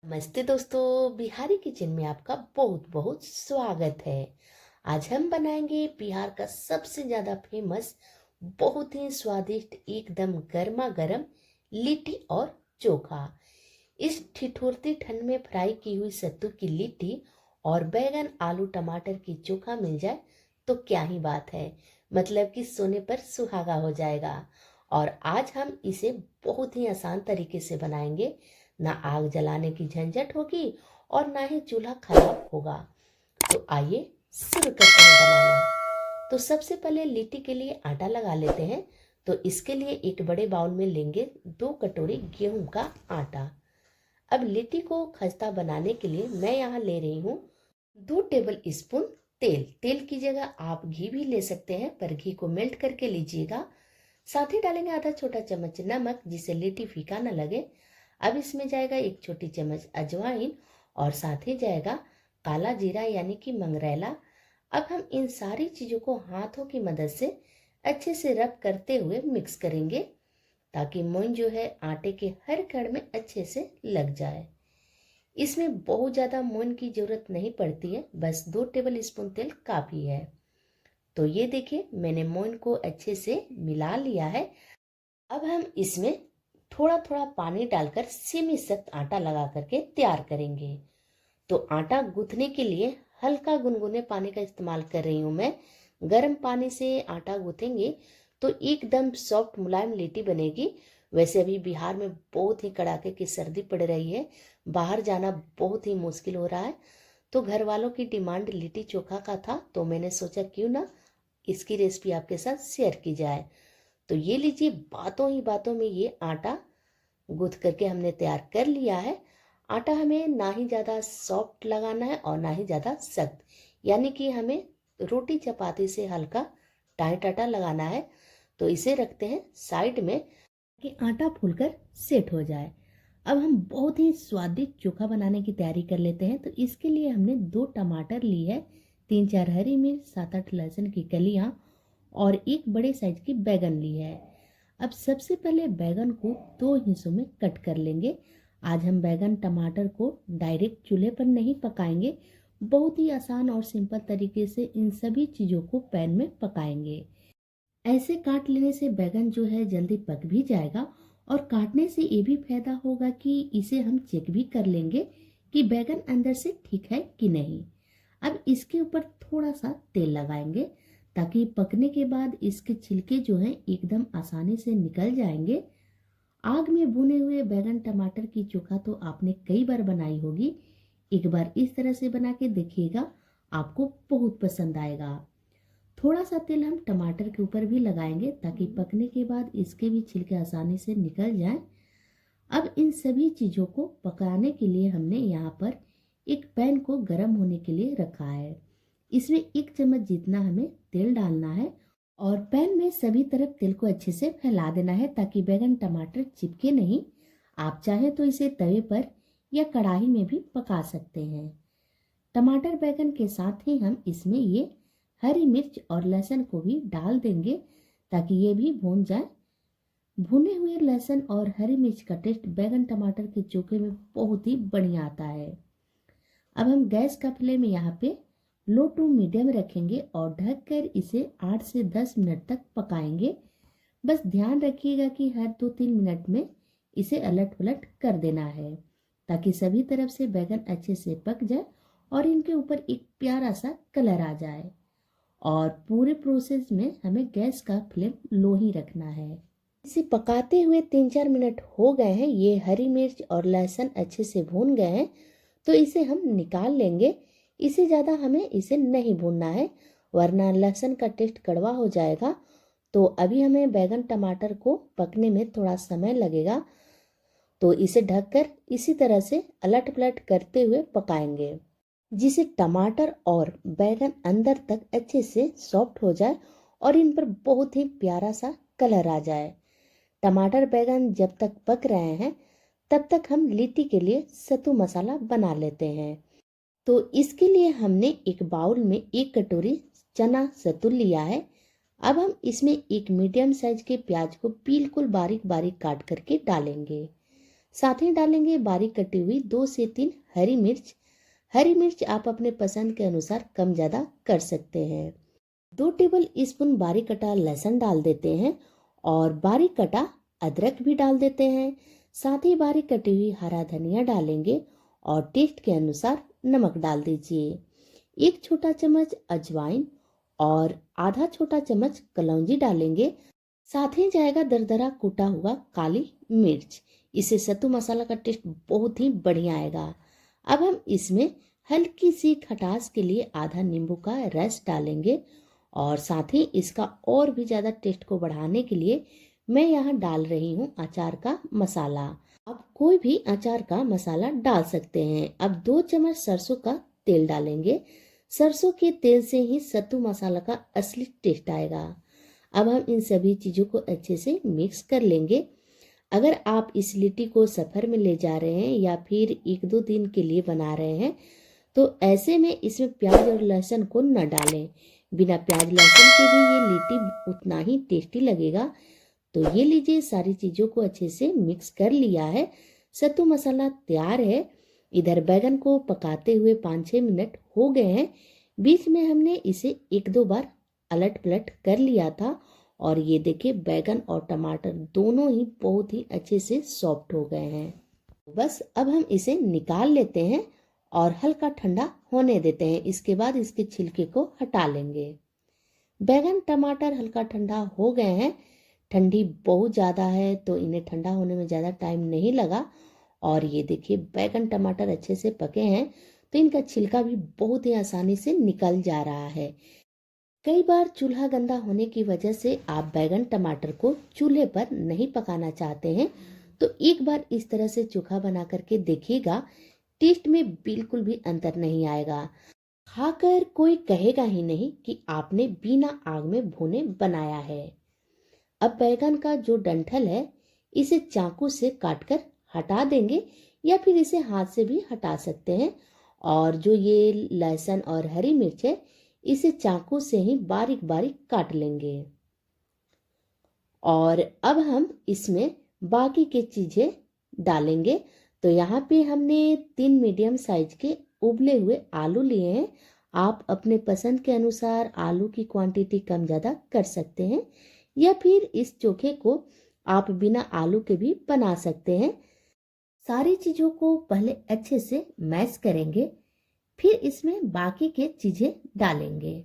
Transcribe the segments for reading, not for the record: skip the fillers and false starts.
नमस्ते दोस्तों, बिहारी किचन में आपका बहुत बहुत स्वागत है। आज हम बनाएंगे बिहार का सबसे ज्यादा फेमस, बहुत ही स्वादिष्ट, एकदम गर्मा गर्म लिट्टी और चोखा। इस ठिठुरती ठंड में फ्राई की हुई सत्तू की लिट्टी और बैगन आलू टमाटर की चोखा मिल जाए तो क्या ही बात है। मतलब कि सोने पर सुहागा हो जाएगा। और आज हम इसे बहुत ही आसान तरीके से बनाएंगे। ना आग जलाने की झंझट होगी और ना ही चूल्हा खराब होगा। तो आइए शुरू करते हैं बनाना। तो सबसे पहले लिट्टी के लिए आटा लगा लेते हैं। तो इसके लिए एक बड़े बाउल में लेंगे 2 कटोरी गेहूं का आटा। अब लिट्टी को खस्ता बनाने के लिए मैं यहाँ ले रही हूँ 2 टेबल स्पून तेल। तेल की जगह आप घी भी ले सकते हैं, पर घी को मेल्ट करके लीजिएगा। साथ ही डालेंगे आधा छोटा चम्मच नमक, जिससे लिट्टी फीका न लगे। अब इसमें जाएगा 1 छोटी चम्मच अजवाइन और साथ ही जाएगा काला जीरा यानी कि मंगरेला। अब हम इन सारी चीज़ों को हाथों की मदद से अच्छे से रब करते हुए मिक्स करेंगे, ताकि मोइन जो है आटे के हर कण में अच्छे से लग जाए। इसमें बहुत ज़्यादा मोइन की ज़रूरत नहीं पड़ती है, बस 2 टेबल स्पून तेल काफ़ी है। तो ये देखिए, मैंने मोइन को अच्छे से मिला लिया है। अब हम इसमें थोड़ा थोड़ा पानी डालकर सेमी सख्त आटा लगा करके तैयार करेंगे। तो आटा गूंथने के लिए हल्का गुनगुने पानी का इस्तेमाल कर रही हूँ मैं। गर्म पानी से आटा गूंथेंगे तो एकदम सॉफ्ट मुलायम लिट्टी बनेगी। वैसे अभी बिहार में बहुत ही कड़ाके की सर्दी पड़ रही है, बाहर जाना बहुत ही मुश्किल हो रहा है। तो घर वालों की डिमांड लिट्टी चोखा का था, तो मैंने सोचा क्यों ना इसकी रेसिपी आपके साथ शेयर की जाए। तो ये लीजिए, बातों ही बातों में ये आटा गूंथ करके हमने तैयार कर लिया है। आटा हमें ना ही ज़्यादा सॉफ्ट लगाना है और ना ही ज़्यादा सख्त, यानी कि हमें रोटी चपाती से हल्का टाइट आटा लगाना है। तो इसे रखते हैं साइड में कि आटा फूलकर सेट हो जाए। अब हम बहुत ही स्वादिष्ट चोखा बनाने की तैयारी कर लेते हैं। तो इसके लिए हमने 2 टमाटर ली है, 3-4 हरी मिर्च, 7-8 लहसुन की कलियां और एक बड़े साइज की बैगन ली है। अब सबसे पहले बैगन को 2 हिस्सों में कट कर लेंगे। आज हम बैगन टमाटर को डायरेक्ट चूल्हे पर नहीं पकाएंगे, बहुत ही आसान और सिंपल तरीके से इन सभी चीज़ों को पैन में पकाएंगे। ऐसे काट लेने से बैगन जो है जल्दी पक भी जाएगा, और काटने से ये भी फायदा होगा कि इसे हम चेक भी कर लेंगे कि बैगन अंदर से ठीक है कि नहीं। अब इसके ऊपर थोड़ा सा तेल लगाएंगे, ताकि पकने के बाद इसके छिलके जो हैं एकदम आसानी से निकल जाएंगे। आग में भुने हुए बैगन टमाटर की चोखा तो आपने कई बार बनाई होगी। एक बार इस तरह से बना के देखिएगा, आपको बहुत पसंद आएगा। थोड़ा सा तेल हम टमाटर के ऊपर भी लगाएंगे, ताकि पकने के बाद इसके भी छिलके आसानी से निकल जाएं। अब इन सभी चीज़ों को पकाने के लिए हमने यहाँ पर एक पैन को गर्म होने के लिए रखा है। इसमें 1 चम्मच जितना हमें तेल डालना है और पैन में सभी तरफ तेल को अच्छे से फैला देना है, ताकि बैगन टमाटर चिपके नहीं। आप चाहें तो इसे तवे पर या कढ़ाई में भी पका सकते हैं। टमाटर बैगन के साथ ही हम इसमें ये हरी मिर्च और लहसुन को भी डाल देंगे, ताकि ये भी भून जाए। भुने हुए लहसुन और हरी मिर्च का टेस्ट बैगन टमाटर के चोखे में बहुत ही बढ़िया आता है। अब हम गैस का फ्लेम यहाँ पे लो टू मीडियम रखेंगे और ढककर इसे 8 से 10 मिनट तक पकाएंगे। बस ध्यान रखिएगा कि हर 2-3 मिनट में इसे अलट पलट कर देना है, ताकि सभी तरफ से बैगन अच्छे से पक जाए और इनके ऊपर एक प्यारा सा कलर आ जाए। और पूरे प्रोसेस में हमें गैस का फ्लेम लो ही रखना है। इसे पकाते हुए 3-4 मिनट हो गए हैं। ये हरी मिर्च और लहसुन अच्छे से भून गए हैं, तो इसे हम निकाल लेंगे। इसे ज़्यादा हमें इसे नहीं भूनना है, वरना लहसुन का टेस्ट कड़वा हो जाएगा। तो अभी हमें बैगन टमाटर को पकने में थोड़ा समय लगेगा, तो इसे ढककर इसी तरह से अलट पलट करते हुए पकाएंगे, जिसे टमाटर और बैगन अंदर तक अच्छे से सॉफ्ट हो जाए और इन पर बहुत ही प्यारा सा कलर आ जाए। टमाटर बैगन जब तक पक रहे हैं, तब तक हम लिट्टी के लिए सत्तू मसाला बना लेते हैं। तो इसके लिए हमने एक बाउल में 1 कटोरी चना सत्तू लिया है। अब हम इसमें एक मीडियम साइज के प्याज को बिल्कुल बारीक बारीक काट करके डालेंगे। साथ ही डालेंगे बारीक कटी हुई 2 से 3 हरी मिर्च। हरी मिर्च आप अपने पसंद के अनुसार कम ज़्यादा कर सकते हैं। 2 टेबल स्पून बारीक कटा लहसुन डाल देते हैं और बारीक कटा अदरक भी डाल देते हैं। साथ ही बारीक कटी हुई हरा धनिया डालेंगे और टेस्ट के अनुसार नमक डाल दीजिए। 1 छोटा चम्मच अजवाइन और आधा छोटा चम्मच कलौंजी डालेंगे। साथ ही जाएगा दरदरा कूटा हुआ काली मिर्च। इससे सत्तू मसाला का टेस्ट बहुत ही बढ़िया आएगा। अब हम इसमें हल्की सी खटास के लिए आधा नींबू का रस डालेंगे और साथ ही इसका और भी ज़्यादा टेस्ट को बढ़ाने के लिए मैं यहाँ डाल रही हूँ अचार का मसाला। आप कोई भी अचार का मसाला डाल सकते हैं। अब 2 चम्मच सरसों का तेल डालेंगे। सरसों के तेल से ही सत्तू मसाला का असली टेस्ट आएगा। अब हम इन सभी चीज़ों को अच्छे से मिक्स कर लेंगे। अगर आप इस लिट्टी को सफ़र में ले जा रहे हैं या फिर 1-2 दिन के लिए बना रहे हैं तो ऐसे में इसमें प्याज और लहसुन को न डालें। बिना प्याज लहसुन के भी ये लिट्टी उतना ही टेस्टी लगेगा। तो ये लीजिए, सारी चीज़ों को अच्छे से मिक्स कर लिया है। सत्तू मसाला तैयार है। इधर बैगन को पकाते हुए 5-6 मिनट हो गए हैं। बीच में हमने इसे 1-2 बार अलट पलट कर लिया था और ये देखिए बैगन और टमाटर दोनों ही बहुत ही अच्छे से सॉफ्ट हो गए हैं। बस अब हम इसे निकाल लेते हैं और हल्का ठंडा होने देते हैं। इसके बाद इसके छिलके को हटा लेंगे। बैगन टमाटर हल्का ठंडा हो गए हैं। ठंडी बहुत ज़्यादा है तो इन्हें ठंडा होने में ज़्यादा टाइम नहीं लगा और ये देखिए बैगन टमाटर अच्छे से पके हैं तो इनका छिलका भी बहुत ही आसानी से निकल जा रहा है। कई बार चूल्हा गंदा होने की वजह से आप बैगन टमाटर को चूल्हे पर नहीं पकाना चाहते हैं तो एक बार इस तरह से चोखा बना करके देखिएगा। टेस्ट में बिल्कुल भी अंतर नहीं आएगा। खाकर कोई कहेगा ही नहीं कि आपने बिना आग में भुने बनाया है। अब बैगन का जो डंठल है इसे चाकू से काटकर हटा देंगे या फिर इसे हाथ से भी हटा सकते हैं। और जो ये लहसुन और हरी मिर्च है इसे चाकू से ही बारीक बारीक काट लेंगे। और अब हम इसमें बाकी के चीज़ें डालेंगे। तो यहाँ पे हमने 3 मीडियम साइज के उबले हुए आलू लिए हैं। आप अपने पसंद के अनुसार आलू की क्वांटिटी कम ज़्यादा कर सकते हैं या फिर इस चोखे को आप बिना आलू के भी बना सकते हैं। सारी चीज़ों को पहले अच्छे से मैश करेंगे, फिर इसमें बाकी के चीज़ें डालेंगे।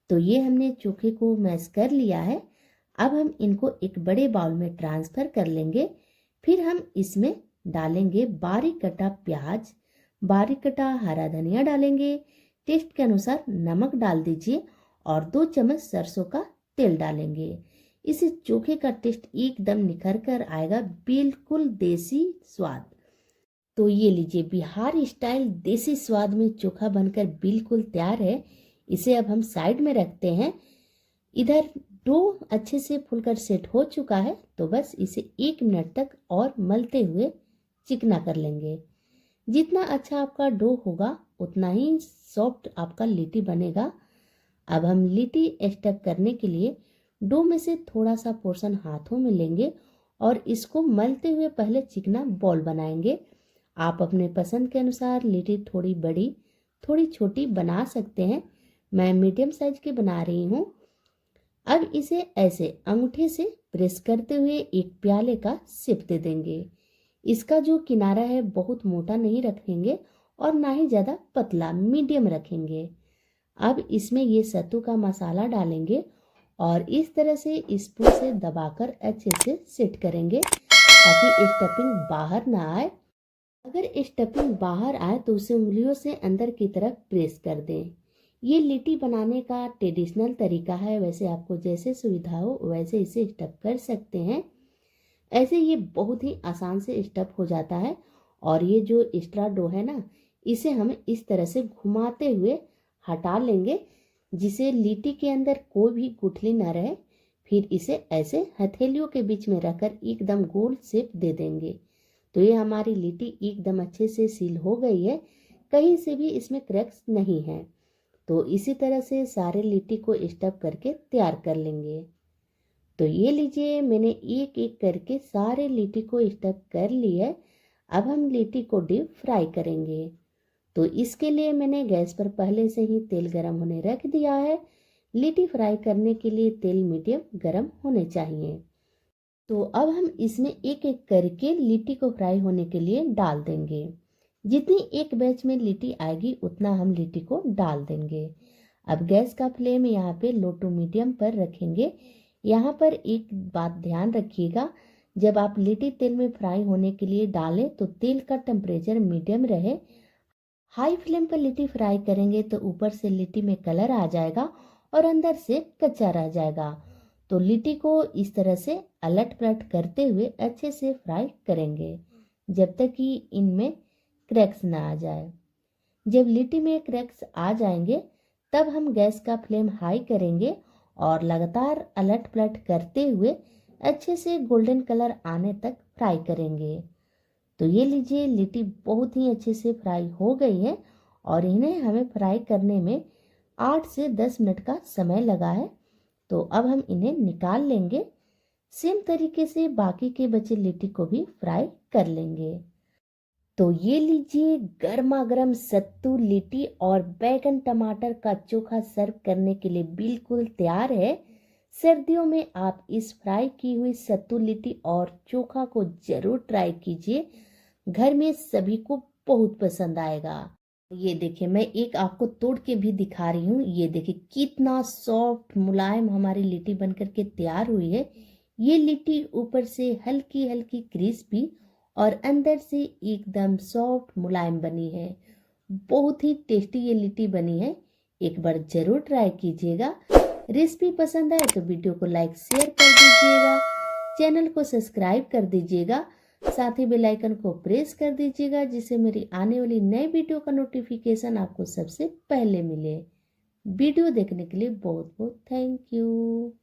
तो ये हमने चोखे को मैश कर लिया है। अब हम इनको एक बड़े बाउल में ट्रांसफ़र कर लेंगे। फिर हम इसमें डालेंगे बारीक कटा प्याज, बारीक कटा हरा धनिया डालेंगे। टेस्ट के अनुसार नमक डाल दीजिए और 2 चम्मच सरसों का तेल डालेंगे। इससे चोखे का टेस्ट एकदम निखर कर आएगा, बिल्कुल देसी स्वाद। तो ये लीजिए, बिहार स्टाइल देसी स्वाद में चोखा बनकर बिल्कुल तैयार है। इसे अब हम साइड में रखते हैं। इधर डो अच्छे से फूलकर सेट हो चुका है तो बस इसे 1 मिनट तक और मलते हुए चिकना कर लेंगे। जितना अच्छा आपका डो होगा उतना ही सॉफ्ट आपका लिट्टी बनेगा। अब हम लिट्टी स्टफ करने के लिए डो में से थोड़ा सा पोर्शन हाथों में लेंगे और इसको मलते हुए पहले चिकना बॉल बनाएंगे। आप अपने पसंद के अनुसार लिट्टी थोड़ी बड़ी थोड़ी छोटी बना सकते हैं। मैं मीडियम साइज की बना रही हूँ। अब इसे ऐसे अंगूठे से प्रेस करते हुए एक प्याले का शेप दे देंगे। इसका जो किनारा है बहुत मोटा नहीं रखेंगे और ना ही ज़्यादा पतला, मीडियम रखेंगे। अब इसमें ये सत्तू का मसाला डालेंगे और इस तरह से स्पून से दबाकर अच्छे से सेट करेंगे ताकि स्टफिंग बाहर ना आए। अगर स्टफिंग बाहर आए तो उसे उंगलियों से अंदर की तरफ प्रेस कर दें। ये लिट्टी बनाने का ट्रेडिशनल तरीका है। वैसे आपको जैसे सुविधा हो वैसे इसे स्टफ कर सकते हैं। ऐसे ये बहुत ही आसान से स्टफ हो जाता है। और ये जो एक्स्ट्रा डो है ना, इसे हम इस तरह से घुमाते हुए हटा लेंगे जिसे लिट्टी के अंदर कोई भी गुठली ना रहे। फिर इसे ऐसे हथेलियों के बीच में रखकर एकदम गोल शेप दे देंगे। तो ये हमारी लिट्टी एकदम अच्छे से सील हो गई है, कहीं से भी इसमें क्रैक्स नहीं है। तो इसी तरह से सारे लिट्टी को स्टफ करके तैयार कर लेंगे। तो ये लीजिए, मैंने एक एक करके सारे लिट्टी को स्टफ कर ली है। अब हम लिट्टी को डीप फ्राई करेंगे। तो इसके लिए मैंने गैस पर पहले से ही तेल गरम होने रख दिया है। लिट्टी फ्राई करने के लिए तेल मीडियम गरम होने चाहिए। तो अब हम इसमें एक एक करके लिट्टी को फ्राई होने के लिए डाल देंगे। जितनी एक बैच में लिट्टी आएगी उतना हम लिट्टी को डाल देंगे। अब गैस का फ्लेम यहाँ पे लो टू मीडियम पर रखेंगे। यहाँ पर एक बात ध्यान रखिएगा, जब आप लिट्टी तेल में फ्राई होने के लिए डालें तो तेल का टेम्परेचर मीडियम रहे। हाई फ्लेम पर लिट्टी फ्राई करेंगे तो ऊपर से लिट्टी में कलर आ जाएगा और अंदर से कच्चा रह जाएगा। तो लिट्टी को इस तरह से अलट पलट करते हुए अच्छे से फ्राई करेंगे जब तक कि इनमें क्रैक्स ना आ जाए। जब लिट्टी में क्रैक्स आ जाएंगे तब हम गैस का फ्लेम हाई करेंगे और लगातार अलट पलट करते हुए अच्छे से गोल्डन कलर आने तक फ्राई करेंगे। तो ये लीजिए, लिट्टी बहुत ही अच्छे से फ्राई हो गई है और इन्हें हमें फ्राई करने में 8 से 10 मिनट का समय लगा है। तो अब हम इन्हें निकाल लेंगे। सेम तरीके से बाकी के बचे लिट्टी को भी फ्राई कर लेंगे। तो ये लीजिए, गर्मा गर्म सत्तू लिट्टी और बैगन टमाटर का चोखा सर्व करने के लिए बिल्कुल तैयार है। सर्दियों में आप इस फ्राई की हुई सत्तू लिट्टी और चोखा को जरूर ट्राई कीजिए। घर में सभी को बहुत पसंद आएगा। ये देखिए, मैं एक आपको तोड़ के भी दिखा रही हूँ। ये देखिए कितना सॉफ्ट मुलायम हमारी लिट्टी बनकर के तैयार हुई है। ये लिट्टी ऊपर से हल्की हल्की क्रिस्पी और अंदर से एकदम सॉफ्ट मुलायम बनी है। बहुत ही टेस्टी ये लिट्टी बनी है। एक बार जरूर ट्राई कीजिएगा। रेसिपी पसंद आए तो वीडियो को लाइक शेयर कर दीजिएगा, चैनल को सब्सक्राइब कर दीजिएगा, साथ ही बेल आइकन को प्रेस कर दीजिएगा जिससे मेरी आने वाली नई वीडियो का नोटिफिकेशन आपको सबसे पहले मिले। वीडियो देखने के लिए बहुत बहुत थैंक यू।